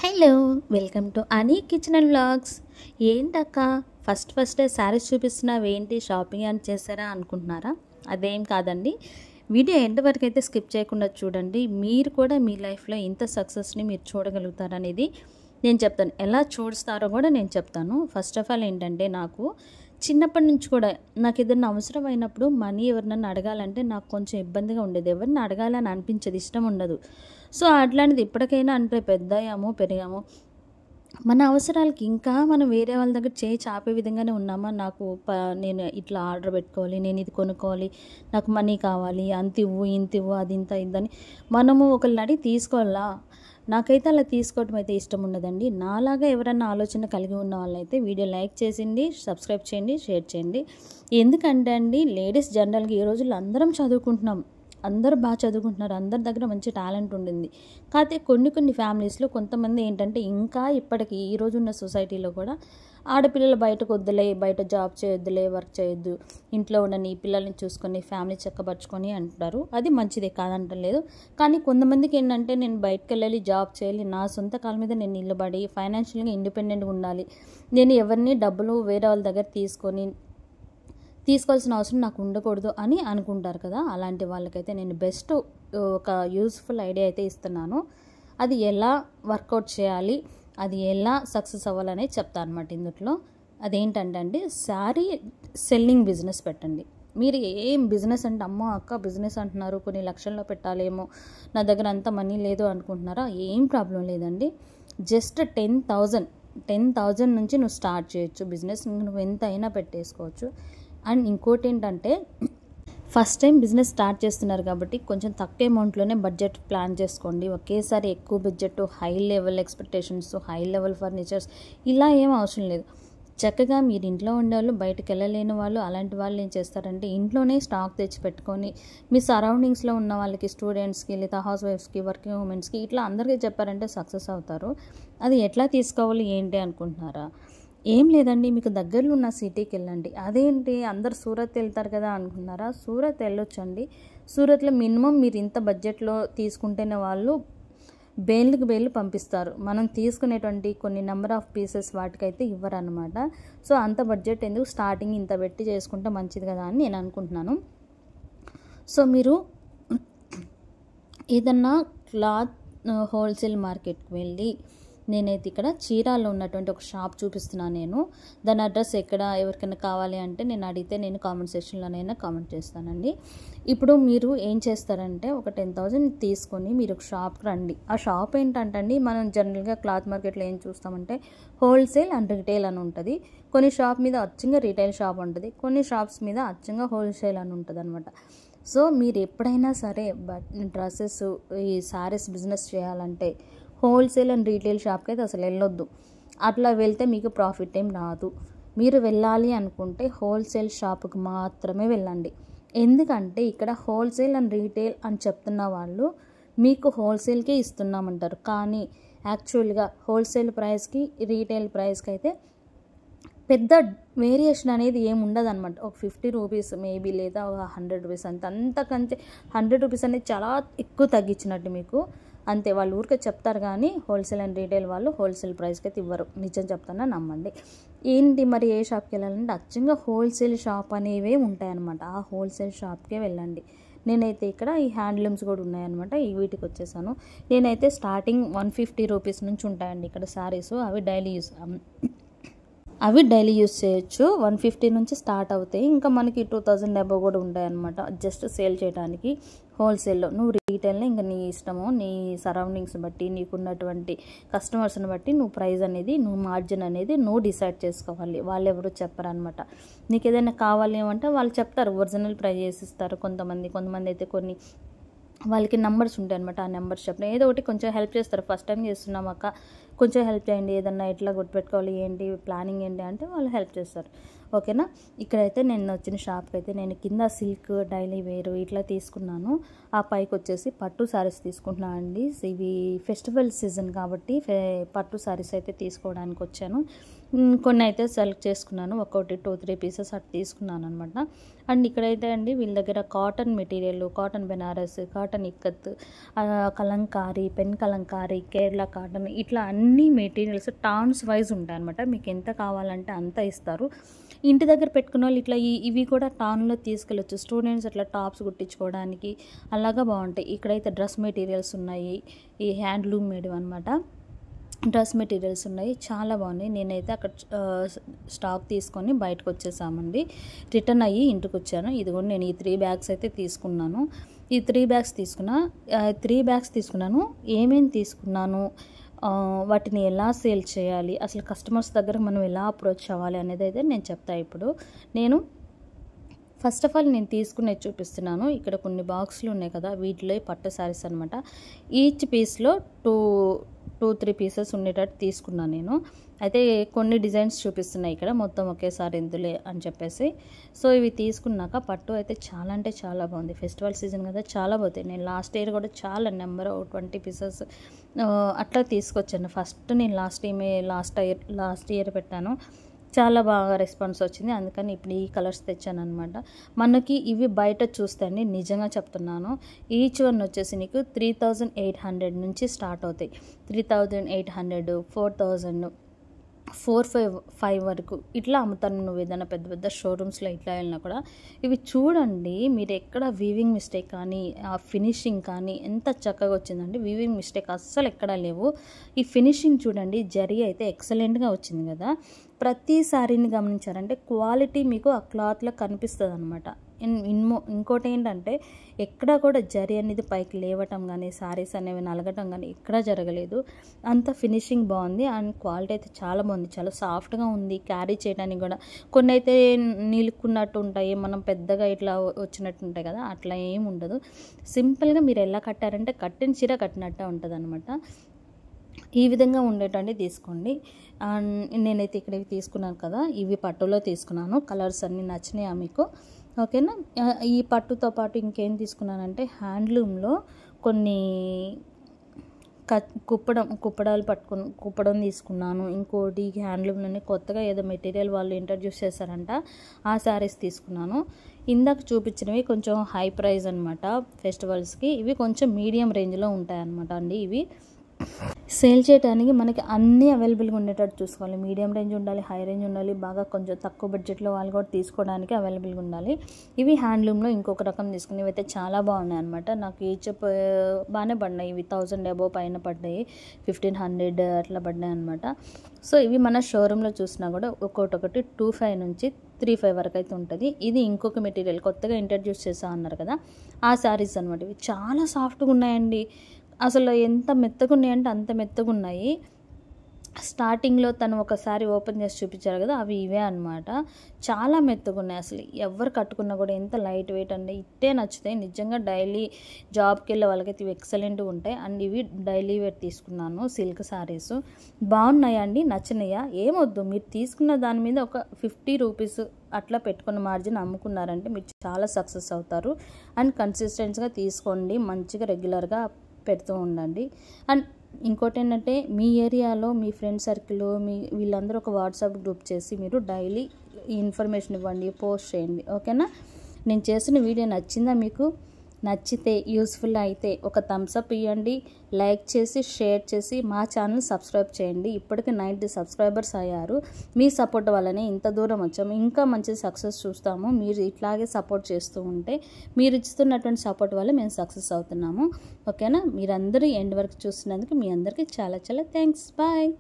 Hello, welcome to అని kitchen and vlogs. ఏంటక్క first saris చూపిస్తున్నావు, ఏంటి షాపింగ్ అని చేస్తారా అనుకుంటున్నారా? అదేం కాదండి. వీడియో ఎండ్ వరకు అయితే స్కిప్ చేయకుండా చూడండి. మీరు కూడా మీ లైఫ్లో ఇంత సక్సెస్ని మీరు చూడగలుగుతారనేది నేను చెప్తాను. ఎలా చూస్తారో కూడా నేను చెప్తాను. ఫస్ట్ ఆఫ్ ఆల్ ఏంటంటే, నాకు చిన్నప్పటి నుంచి కూడా నాకు ఏదైనా అవసరం అయినప్పుడు మనీ ఎవరినన్నా అడగాలంటే నాకు కొంచెం ఇబ్బందిగా ఉండేది. ఎవరిని అడగాలని అనిపించేది, ఇష్టం ఉండదు. సో అట్లాంటిది ఇప్పటికైనా అంటే పెద్దయ్యాము, పెరిగాము, మన అవసరాలకి ఇంకా మనం వేరే వాళ్ళ దగ్గర చేయి చాపే విధంగానే ఉన్నామా? నేను ఇట్లా ఆర్డర్ పెట్టుకోవాలి, నేను ఇది కొనుక్కోవాలి, నాకు మనీ కావాలి, అంత ఇవ్వు, ఇంత ఇవ్వు, అది ఇంత ఇద్దని మనము ఒకళ్ళని అడిగి తీసుకోవాలా? నాకైతే అలా తీసుకోవటం అయితే ఇష్టం ఉండదండి. నాలాగా ఎవరన్నా ఆలోచన కలిగి ఉన్న వాళ్ళైతే వీడియో లైక్ చేసిండి, సబ్స్క్రైబ్ చేయండి, షేర్ చేయండి. ఎందుకంటే అండి, లేడీస్ జనరల్గా ఈ రోజుల్లో అందరం చదువుకుంటున్నాం, అందరూ బాగా చదువుకుంటున్నారు, అందరి దగ్గర మంచి టాలెంట్ ఉండింది. కాకపోతే కొన్ని ఫ్యామిలీస్లో కొంతమంది ఏంటంటే, ఇంకా ఇప్పటికీ ఈ రోజున్న సొసైటీలో కూడా ఆడపిల్లలు బయటకు వద్దులే, బయట జాబ్ చేయొద్దులే, వర్క్ చేయొద్దు, ఇంట్లో ఉండని పిల్లల్ని చూసుకొని ఫ్యామిలీ చక్కబరుచుకొని అంటారు. అది మంచిదే, కాదంటలేదు. కానీ కొంతమందికి ఏంటంటే, నేను బయటకు వెళ్ళాలి, జాబ్ చేయాలి, నా సొంత కాళ్ళ మీద నేను నిలబడి ఫైనాన్షియల్గా ఇండిపెండెంట్గా ఉండాలి, నేను ఎవరిని డబ్బులు వేరే వాళ్ళ దగ్గర తీసుకోవాల్సిన అవసరం నాకు ఉండకూడదు అని అనుకుంటారు కదా. అలాంటి వాళ్ళకైతే నేను బెస్ట్ ఒక యూస్ఫుల్ ఐడియా అయితే ఇస్తున్నాను. అది ఎలా వర్కౌట్ చేయాలి, అది ఎలా సక్సెస్ అవ్వాలనేది చెప్తాను అనమాట ఇందులో. అదేంటంటే అండి, శారీ సెల్లింగ్ బిజినెస్ పెట్టండి. మీరు ఏం బిజినెస్ అంటే, అమ్మో అక్క బిజినెస్ అంటున్నారు, కొన్ని లక్షల్లో పెట్టాలేమో, నా దగ్గర అంత మనీ లేదు అనుకుంటున్నారా? ఏం ప్రాబ్లం లేదండి. జస్ట్ 10,000 నుంచి నువ్వు స్టార్ట్ చేయొచ్చు బిజినెస్. నువ్వు ఎంత అయినా పెట్టేసుకోవచ్చు. అండ్ ఇంకోటి ఏంటంటే, ఫస్ట్ టైం బిజినెస్ స్టార్ట్ చేస్తున్నారు కాబట్టి కొంచెం తక్కువ అమౌంట్లోనే బడ్జెట్ ప్లాన్ చేసుకోండి. ఒకేసారి ఎక్కువ budget, high level expectations, high level furnitures ఇలా ఏం అవసరం లేదు. చక్కగా మీరు ఇంట్లో ఉండేవాళ్ళు, బయటకు వెళ్ళలేని వాళ్ళు, అలాంటి వాళ్ళు ఏం చేస్తారంటే, ఇంట్లోనే స్టాక్ తెచ్చి పెట్టుకొని మీ సరౌండింగ్స్లో ఉన్న వాళ్ళకి, స్టూడెంట్స్కి, లేదా హౌస్ వైఫ్స్కి, వర్కింగ్ ఉమెన్స్కి ఇట్లా అందరికీ చెప్పారంటే సక్సెస్ అవుతారు. అది ఎట్లా తీసుకోవాలి ఏంటి అనుకుంటున్నారా? ఏం లేదండి, మీకు దగ్గరలో ఉన్న సిటీకి వెళ్ళండి. అదేంటి అందరు సూరత్ వెళ్తారు కదా అనుకున్నారా? సూరత్ వెళ్ళొచ్చండి. సూరత్లో మినిమం మీరు ఇంత బడ్జెట్లో తీసుకుంటేనే వాళ్ళు బేళ్ళు పంపిస్తారు. మనం తీసుకునేటువంటి కొన్ని నెంబర్ ఆఫ్ పీసెస్ వాటికైతే ఇవ్వరన్నమాట. సో అంత బడ్జెట్ ఎందుకు, స్టార్టింగ్ ఇంత పెట్టి చేసుకుంటే మంచిది కదా అని నేను అనుకుంటున్నాను. సో మీరు ఏదన్నా క్లాత్ హోల్సేల్ మార్కెట్కి వెళ్ళి, నేనైతే ఇక్కడ చీరాల్లో ఉన్నటువంటి ఒక షాప్ చూపిస్తున్నాను. నేను దాని అడ్రస్ ఎక్కడ, ఎవరికైనా కావాలి అంటే నేను అడిగితే నేను కామెంట్ సెక్షన్లోనైనా కామెంట్ చేస్తానండి. ఇప్పుడు మీరు ఏం చేస్తారంటే, ఒక 10,000 తీసుకొని మీరు ఒక షాప్కి రండి. ఆ షాప్ ఏంటంటే అండి, మనం జనరల్గా క్లాత్ మార్కెట్లో ఏం చూస్తామంటే హోల్సేల్ అండ్ రీటైల్ అని ఉంటుంది. కొన్ని షాప్ మీద అచ్చంగా రీటైల్ షాప్ ఉంటుంది, కొన్ని షాప్స్ మీద అచ్చంగా హోల్సేల్ అని ఉంటుంది అనమాట. సో మీరు ఎప్పుడైనా సరే డ్రెస్సెస్, ఈ శారీస్ బిజినెస్ చేయాలంటే హోల్సేల్ అండ్ రీటైల్ షాప్కి అయితే అసలు వెళ్ళొద్దు. అట్లా వెళ్తే మీకు ప్రాఫిట్ ఏం రాదు. మీరు వెళ్ళాలి అనుకుంటే హోల్సేల్ షాప్కి మాత్రమే వెళ్ళండి. ఎందుకంటే ఇక్కడ హోల్సేల్ అండ్ రీటైల్ అని చెప్తున్న వాళ్ళు మీకు హోల్సేల్కే ఇస్తున్నామంటారు, కానీ యాక్చువల్గా హోల్సేల్ ప్రైస్కి, రీటైల్ ప్రైస్కి అయితే పెద్ద వేరియేషన్ అనేది ఏమి ఉండదు అనమాట. ఒక 50 రూపీస్ మేబీ, లేదా ఒక 100 రూపీస్ అంతకంటే 100 రూపీస్ అనేది చాలా ఎక్కువ తగ్గించినట్టు మీకు. అంతే, వాళ్ళు ఊరికే చెప్తారు కానీ హోల్సేల్ అండ్ రీటైల్ వాళ్ళు హోల్సేల్ ప్రైస్కి అయితే ఇవ్వరు. నిజం చెప్తానా, నమ్మండి. ఏంటి మరి ఏ షాప్కి వెళ్ళాలంటే అచ్చంగా హోల్సేల్ షాప్ అనేవే ఉంటాయన్నమాట. ఆ హోల్సేల్ షాప్కే వెళ్ళండి. నేనైతే ఇక్కడ ఈ హ్యాండ్లూమ్స్ కూడా ఉన్నాయన్నమాట, ఈ వీటికి వచ్చేసాను. నేనైతే స్టార్టింగ్ 150 రూపీస్ నుంచి ఉంటాయండి ఇక్కడ శారీస్. అవి డైలీ యూస్ చేయొచ్చు. 150 నుంచి స్టార్ట్ అవుతాయి. ఇంకా మనకి 2,000 అబవ్ కూడా ఉంటాయన్నమాట, జస్ట్ సేల్ చేయడానికి హోల్సేల్లో. నువ్వు రీటైల్ని ఇంకా నీ ఇష్టము, నీ సరౌండింగ్స్ బట్టి, నీకున్నటువంటి కస్టమర్స్ని బట్టి నువ్వు ప్రైస్ అనేది, నువ్వు మార్జిన్ అనేది నువ్వు డిసైడ్ చేసుకోవాలి. వాళ్ళు ఎవరు చెప్పరనమాట. నీకు ఏదైనా కావాలి ఏమంటే వాళ్ళు చెప్తారు, ఒరిజినల్ ప్రైస్ చేసి ఇస్తారు. కొంతమంది అయితే కొన్ని వాళ్ళకి నెంబర్స్ ఉంటాయి అనమాట. ఆ నెంబర్స్ చెప్పిన ఏదో ఒకటి కొంచెం హెల్ప్ చేస్తారు. ఫస్ట్ టైం చేస్తున్నాం అక్క, కొంచెం హెల్ప్ చేయండి, ఏదన్నా ఎట్లా గుర్తుపెట్టుకోవాలి, ఏంటి ప్లానింగ్ ఏంటి అంటే వాళ్ళు హెల్ప్ చేస్తారు. ఓకేనా. ఇక్కడైతే నేను వచ్చిన షాప్కి అయితే నేను కింద సిల్క్ డైలీ వేర్ ఇట్లా తీసుకున్నాను. ఆ పైకి వచ్చేసి పట్టు శారీస్ తీసుకుంటున్నాను అండి. ఇవి ఫెస్టివల్ సీజన్ కాబట్టి పట్టు శారీస్ అయితే తీసుకోవడానికి వచ్చాను. కొన్ని అయితే సెలెక్ట్ చేసుకున్నాను, ఒక్కొక్కటి 2-3 పీసెస్ అట్లా తీసుకున్నాను అనమాట. అండ్ ఇక్కడైతే అండి వీళ్ళ దగ్గర cotton material, cotton Benaras, cotton Ikkat, Kalamkari, pen Kalamkari, Kerala cotton ఇట్లా అన్ని మెటీరియల్స్ టాన్స్ వైజ్ ఉంటాయి అనమాట. మీకు ఎంత కావాలంటే అంత ఇస్తారు. ఇంటి దగ్గర పెట్టుకున్న వాళ్ళు ఇట్లా ఇవి కూడా టాన్లో తీసుకెళ్ళొచ్చు. స్టూడెంట్స్ అట్లా టాప్స్ కుట్టించుకోవడానికి అలాగా బాగుంటాయి. ఇక్కడైతే డ్రెస్ మెటీరియల్స్ ఉన్నాయి, ఈ హ్యాండ్లూమ్ మేడ్ అనమాట. డ్రెస్ మెటీరియల్స్ ఉన్నాయి, చాలా బాగున్నాయి. నేనైతే అక్కడ స్టాక్ తీసుకొని బయటకు వచ్చేసామండి. రిటర్న్ అయ్యి ఇంటికి వచ్చాను. ఇదిగోండి నేను ఈ 3 బ్యాగ్స్ అయితే తీసుకున్నాను. ఈ 3 బ్యాగ్స్ తీసుకున్నాను. ఏమేమి తీసుకున్నాను, వాటిని ఎలా సేల్ చేయాలి, అసలు కస్టమర్స్ దగ్గర మనం ఎలా అప్రోచ్ అవ్వాలి అనేది అయితే నేను చెప్తాను ఇప్పుడు. ఫస్ట్ ఆఫ్ ఆల్ నేను తీసుకునేది చూపిస్తున్నాను. ఇక్కడ కొన్ని బాక్సులు ఉన్నాయి కదా, వీటిలో పట్టు శారీస్ అనమాట. ఈచ్ పీస్లో 2-3 పీసెస్ ఉండేటట్టు తీసుకున్నాను నేను. అయితే కొన్ని డిజైన్స్ చూపిస్తున్నాయి ఇక్కడ, మొత్తం ఒకేసారి ఎందులే అని చెప్పేసి. సో ఇవి తీసుకున్నాక పట్టు అయితే చాలా అంటే చాలా బాగుంది. ఫెస్టివల్ సీజన్ కదా, చాలా బాగుతాయి. నేను లాస్ట్ ఇయర్ కూడా చాలా నెంబర్ 20 పీసెస్ అట్లా తీసుకొచ్చాను. ఫస్ట్ నేను లాస్ట్ ఇయర్ పెట్టాను, చాలా బాగా రెస్పాన్స్ వచ్చింది. అందుకని ఇప్పుడు ఈ కలర్స్ తెచ్చాను అనమాట. మనకి ఇవి బయట చూస్తే అండి, నిజంగా చెప్తున్నాను, ఈచ్ వన్ వచ్చేసి నీకు 3800 నుంచి స్టార్ట్ అవుతాయి. 3800, 4000, 4-5 వరకు ఇట్లా అమ్ముతాను. నువ్వు ఏదైనా పెద్ద పెద్ద షోరూమ్స్లో ఇట్లా వెళ్ళినా కూడా ఇవి చూడండి. మీరు ఎక్కడ వీవింగ్ మిస్టేక్ కానీ, ఆ ఫినిషింగ్ కానీ ఎంత చక్కగా వచ్చిందండి. వీవింగ్ మిస్టేక్ అస్సలు ఎక్కడా లేవు. ఈ ఫినిషింగ్ చూడండి, జరీ అయితే ఎక్సలెంట్గా వచ్చింది కదా. ప్రతి సారీని గమనించారంటే క్వాలిటీ మీకు ఆ క్లాత్లో కనిపిస్తుంది అనమాట. ఇంకోటి ఏంటంటే ఎక్కడా కూడా జరీ అనేది పైకి లేవటం కానీ, శారీస్ అనేవి నలగటం కానీ ఎక్కడా జరగలేదు. అంత ఫినిషింగ్ బాగుంది. అండ్ క్వాలిటీ అయితే చాలా బాగుంది, చాలా సాఫ్ట్గా ఉంది. క్యారీ చేయడానికి కూడా కొన్ని అయితే నిలుక్కున్నట్టు ఉంటాయి, మనం పెద్దగా ఇట్లా వచ్చినట్టు ఉంటాయి కదా, అట్లా ఏమి ఉండదు. సింపుల్గా మీరు ఎలా కట్టారంటే కట్టిన చీర కట్టినట్టే ఉంటుంది అనమాట. ఈ విధంగా ఉండేటండి తీసుకోండి. నేనైతే ఇక్కడ తీసుకున్నాను కదా, ఇవి పట్టులో తీసుకున్నాను. కలర్స్ అన్నీ నచ్చినాయా మీకు? ఓకేనా. ఈ పట్టుతో పాటు ఇంకేం తీసుకున్నానంటే హ్యాండ్లూమ్లో కొన్ని కుప్పడం తీసుకున్నాను. ఇంకోటి హ్యాండ్లూమ్లోనే కొత్తగా ఏదో మెటీరియల్ వాళ్ళు ఇంట్రడ్యూస్ చేశారంట, ఆ శారీస్ తీసుకున్నాను. ఇందాక చూపించినవి కొంచెం హై ప్రైస్ అనమాట ఫెస్టివల్స్కి. ఇవి కొంచెం మీడియం రేంజ్లో ఉంటాయన్నమాట అండి. ఇవి సేల్ చేయడానికి మనకి అన్నీ అవైలబుల్గా ఉండేటట్టు చూసుకోవాలి. మీడియం రేంజ్ ఉండాలి, హై రేంజ్ ఉండాలి, బాగా కొంచెం తక్కువ బడ్జెట్లో వాళ్ళు కూడా తీసుకోవడానికి అవైలబుల్గా ఉండాలి. ఇవి హ్యాండ్లూమ్లో ఇంకొక రకం తీసుకుని ఇవైతే చాలా బాగున్నాయి అనమాట. నాకు ఈచ్ బాగానే పడినాయి. ఇవి 1000 అబోవ్ పైన పడ్డాయి, 1500 అట్లా పడ్డాయి అనమాట. సో ఇవి మన షోరూంలో చూసినా కూడా ఒక్కొక్కటి 2500 నుంచి 3500 వరకు అయితే ఉంటుంది. ఇది ఇంకొక మెటీరియల్ కొత్తగా ఇంట్రడ్యూస్ చేసా అన్నారు కదా, ఆ శారీస్ అనమాట. ఇవి చాలా సాఫ్ట్గా ఉన్నాయండి. అసలు ఎంత మెత్తగా ఉన్నాయంటే అంత మెత్తగా ఉన్నాయి. స్టార్టింగ్లో తను ఒకసారి ఓపెన్ చేసి చూపించారు కదా, అవి ఇవే అనమాట. చాలా మెత్తగా ఉన్నాయి. అసలు ఎవరు కట్టుకున్నా కూడా ఎంత లైట్ వెయిట్ అండి, ఇట్టే నచ్చుతాయి నిజంగా. డైలీ జాబ్కి వెళ్ళే వాళ్ళకైతే ఇవి ఎక్సలెంట్గా ఉంటాయి. అండ్ ఇవి డైలీ వేర్ తీసుకున్నాను, సిల్క్ శారీస్ బాగున్నాయా అండి, నచ్చినాయా? ఏమొద్దు, మీరు తీసుకున్న దాని మీద ఒక 50 రూపీస్ అట్లా పెట్టుకున్న మార్జిన్ అమ్ముకున్నారంటే మీరు చాలా సక్సెస్ అవుతారు. అండ్ కన్సిస్టెన్సీగా తీసుకోండి, మంచిగా రెగ్యులర్గా పెడుతూ ఉండండి. అండ్ ఇంకోటి ఏంటంటే మీ ఏరియాలో మీ ఫ్రెండ్ సర్కిల్ వీళ్ళందరూ ఒక వాట్సాప్ గ్రూప్ చేసి మీరు డైలీ ఇన్ఫర్మేషన్ ఇవ్వండి, పోస్ట్ చేయండి. ఓకేనా. నేను చేసిన వీడియో నచ్చిందా మీకు? నచ్చితే యూస్ఫుల్ అయితే ఒక థమ్స్ అప్ ఇవ్వండి, లైక్ చేసి షేర్ చేసి మా ఛానల్ సబ్స్క్రైబ్ చేయండి. ఇప్పటికి 90 సబ్స్క్రైబర్స్ అయ్యారు. మీ సపోర్ట్ వల్లనే ఇంత దూరం వచ్చాము. ఇంకా మంచి సక్సెస్ చూస్తాము. మీరు ఇట్లాగే సపోర్ట్ చేస్తూ ఉంటే, మీరు ఇస్తున్నటువంటి సపోర్ట్ వల్ల మేము సక్సెస్ అవుతున్నాము. ఓకేనా. మీరందరూ ఎండ్ వరకు చూస్తున్నందుకు మీ అందరికీ చాలా చాలా థ్యాంక్స్. బాయ్.